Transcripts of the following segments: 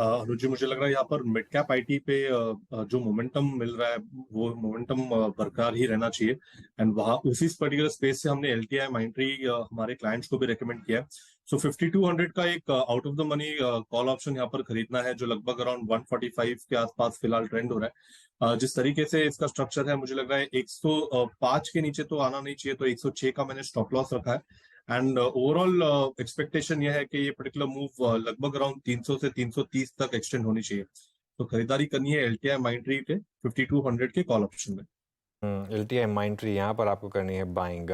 अनुज जी, मुझे लग रहा है यहाँ पर मिड कैप आईटी पे जो मोमेंटम मिल रहा है वो मोमेंटम बरकरार ही रहना चाहिए। एंड वहाँ उसी पर्टिकुलर स्पेस से हमने एलटीआई माइंट्री हमारे क्लाइंट्स को भी रेकमेंड किया है। सो 5200 का एक out of the money call option यहाँ पर खरीदना है, जो लगभग अराउंड 145 के आसपास फिलहाल ट्रेंड हो रहा है। जिस तरीके से इसका स्ट्रक्चर है, मुझे लग रहा है 105 के नीचे तो आना नहीं चाहिए, तो 106 का मैंने स्टॉप लॉस रखा है। एंड ओवरऑल एक्सपेक्टेशन यह है कि ये पर्टिकुलर मूव लगभग अराउंड 300 से 330 तक एक्सटेंड होनी चाहिए। तो खरीदारी करनी है एलटीआई माइंट्री के 5200 के कॉल ऑप्शन में। एलटीआई माइंट्री यहाँ पर आपको करनी है बाइंग।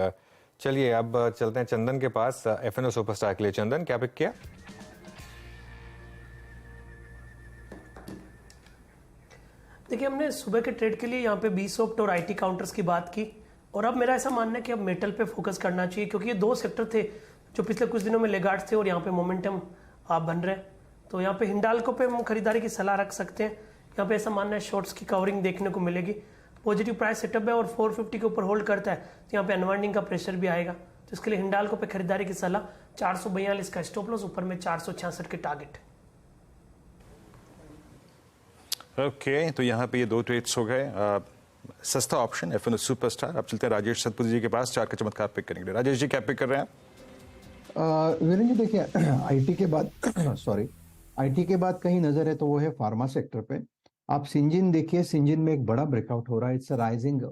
चलिए अब चलते हैं चंदन के पास, एफएनओ सुपरस्टार के लिए। चंदन, क्या पिक किया? देखिए, हमने सुबह के ट्रेड के लिए यहाँ पे बीसॉफ्ट और आईटी काउंटर्स की बात की, और अब मेरा ऐसा मानना है कि अब मेटल पे फोकस करना चाहिए, क्योंकि ये दो सेक्टर थे जो पिछले कुछ दिनों में लेगार्ड्स थे और यहाँ पे मोमेंटम आप बन रहे हैं। तो यहाँ पे हिंडाल्को पे हम खरीदारी की सलाह रख सकते हैं। यहाँ पे ऐसा मानना है शॉर्ट्स की कवरिंग देखने को मिलेगी, पॉजिटिव प्राइस सेटअप है और 450 के ऊपर होल्ड करता है तो यहाँ पे अनवाइंडिंग का प्रेशर भी आएगा। तो इसके लिए हिंडाल्को पे खरीदारी की सलाह, 442 का स्टॉप लॉस, ऊपर में 466 के टारगेट। ओके, तो यहाँ पे ये दो ट्रेड्स हो गए। सस्ता ऑप्शन एफएनओ सुपरस्टार। अब चलते हैं राजेश सतपथी जी के पास, चार का चमत्कार पिक करेंगे। राजेश जी, क्या पिक कर रहे हैं आप? वीरेंद्र जी, देखिए आईटी के बाद सॉरी आईटी के बाद कहीं नजर है तो वो है फार्मा सेक्टर पे। आप सिंजिन देखिए, सिंजिन में एक बड़ा ब्रेकआउट हो रहा है। इट्स राइजिंग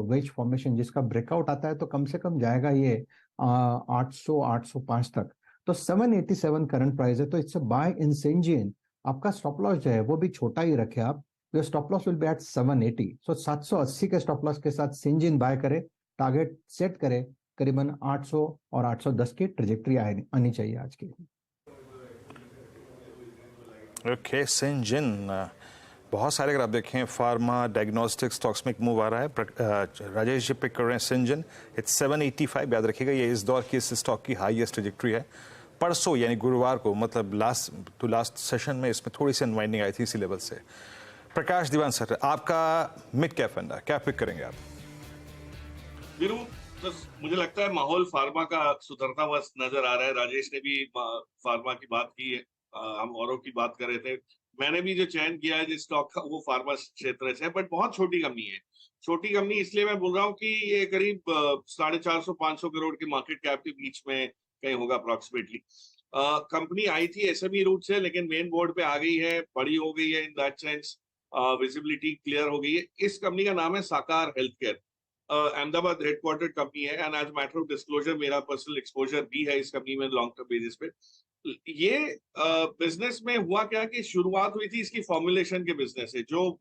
वेज फॉर्मेशन, जिसका ब्रेकआउट आता है तो कम से कम जाएगा ये 800 805 तक। तो 787 करंट प्राइस है, तो इट्स बाय इन सिंजिन। आपका स्टॉप लॉस जो है वो भी छोटा ही रखे आप। Your stop loss will be at 780। So 780 के स्टॉप लॉस के साथ सिंजिन बाय करे, टारगेट सेट करे करीबन 800 और 810 की ट्रेजेक्ट्री आनी चाहिए आज की। ओके, सिंजिन बहुत सारे अगर आप देखें फार्मा डायग्नोस्टिक स्टॉक्स में एक मूव आ रहा है। राजेश जी पिक कर रहे हैं सिंजिन। इट्स 785। याद रखिएगा ये इस दौर की इस स्टॉक की हाईएस्ट ट्रेजेक्ट्री है। परसों यानी गुरुवार को, मतलब लास्ट सेशन में इसमें थोड़ी सी अनवाइंडिंग आई थी इसी लेवल से। प्रकाश दीवान सर, आपका मिड कैप फंड क्या पिक करेंगे आप? वीरू, तो मुझे लगता है माहौल फार्मा का सुधरता हुआ नजर आ रहा है। राजेश ने भी फार्मा की बात की है, हम औरों की बात कर रहे थे। मैंने भी जो चयन किया है जिस स्टॉक का, वो फार्मा क्षेत्र से है, बट बहुत छोटी कंपनी है। छोटी कंपनी इसलिए मैं बोल रहा हूँ कि ये करीब 450-500 करोड़ के मार्केट कैप के बीच में कहीं होगा अप्रोक्सीमेटली। कंपनी आई थी एसएमई रूट से, लेकिन मेन बोर्ड पे आ गई है, बड़ी हो गई है, in that sense visibility clear हो गई है। इस कंपनी का नाम है Sakar health care. Ahmedabad headquartered company है, and as matter of disclosure मेरा पर्सनल एक्सपोजर भी है इस कंपनी में लॉन्ग टर्म बेसिस पे। ये बिजनेस में हुआ क्या कि शुरुआत हुई थी इसकी फॉर्मुलेशन के बिजनेस से, जो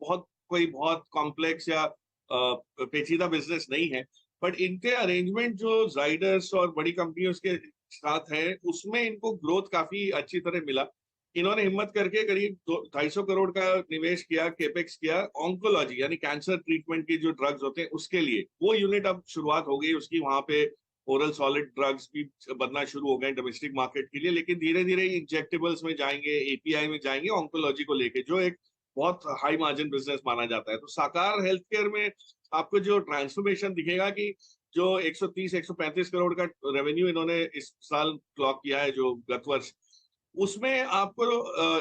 कोई बहुत कॉम्प्लेक्स या पेचीदा बिजनेस नहीं है, बट इनके अरेंजमेंट जो जाइडस और बड़ी कंपनियों के साथ है, उसमें इनको ग्रोथ काफी अच्छी तरह मिला। इन्होंने हिम्मत करके करीब 250 करोड़ का निवेश किया, केपेक्स किया, ऑन्कोलॉजी यानी कैंसर ट्रीटमेंट के जो ड्रग्स होते हैं उसके लिए। वो यूनिट अब शुरुआत हो गई उसकी, वहां पे ओरल सॉलिड ड्रग्स भी बनना शुरू हो गए डोमेस्टिक मार्केट के लिए, लेकिन धीरे धीरे इंजेक्टेबल्स में जाएंगे, एपीआई में जाएंगे, ऑन्कोलॉजी को लेके, जो एक बहुत हाई मार्जिन बिजनेस माना जाता है। तो साकार हेल्थ केयर में आपको जो ट्रांसफॉर्मेशन दिखेगा कि जो 130-135 करोड़ का रेवेन्यू इन्होंने इस साल क्लॉक किया है, जो गत वर्ष, उसमें आपको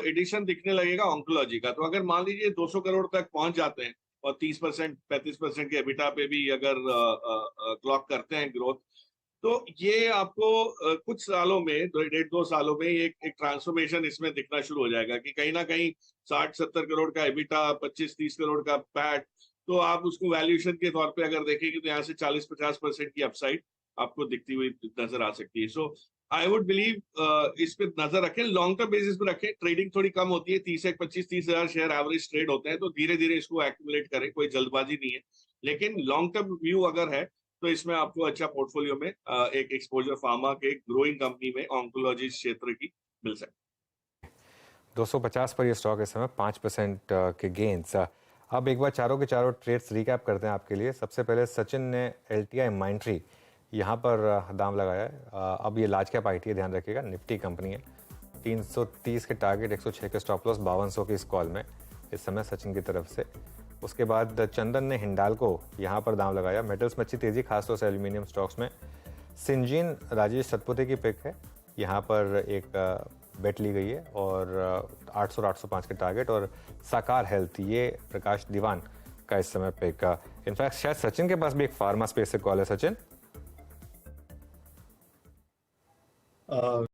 एडिशन दिखने लगेगा ऑन्कोलॉजी का। तो अगर मान लीजिए 200 करोड़ तक पहुंच जाते हैं और 30% 35% के एबिटा पे भी अगर क्लॉक करते हैं ग्रोथ, तो ये आपको कुछ सालों में, 1.5-2 सालों में एक ट्रांसफॉर्मेशन इसमें दिखना शुरू हो जाएगा कि कहीं ना कहीं 60-70 करोड़ का एबिटा, 25-30 करोड़ का पैट। तो आप उसको वैल्यूएशन के तौर पे अगर देखेंगे तो यहाँ से 40-50% की अपसाइड आपको दिखती हुई नजर आ सकती है। सो आई वुड बिलीव इस पे नजर रखें, लॉन्ग टर्म बेसिस पे रखें। ट्रेडिंग थोड़ी कम होती है, 30 हजार शेयर एवरेज ट्रेड होते हैं, तो धीरे धीरे इसको एक्यूमुलेट करें, कोई जल्दबाजी नहीं है। लेकिन लॉन्ग टर्म व्यू अगर है तो इसमें आपको अच्छा पोर्टफोलियो में एक एक्सपोजर फार्मा के ग्रोइंग कंपनी में ऑन्कोलॉजी क्षेत्र की मिल सकती है। 250 पर ये स्टॉक इस समय 5% के गेन्स। अब एक बार चारों के चारों ट्रेड्स रिकैप करते हैं आपके लिए। सबसे पहले सचिन ने एलटीआई माइंट्री यहाँ पर दाम लगाया है। अब ये लार्ज कैप आईटी है, ध्यान रखिएगा, निफ्टी कंपनी है। 330 के टारगेट, 106 के स्टॉप लॉस, 5200 के इस कॉल में इस समय सचिन की तरफ से। उसके बाद चंदन ने हिंडाल्को यहाँ पर दाम लगाया। मेटल्स में अच्छी तेजी, खासतौर से एल्यूमिनियम स्टॉक्स में। सिंजीन राजेश सतपथी की पिक है, यहाँ पर एक बेट ली गई है और 800 और 805 के टारगेट, और साकार हेल्थ ये प्रकाश दीवान का इस समय पिक। इनफैक्ट शायद सचिन के पास भी एक फार्मा स्पेस से कॉल है। सचिन,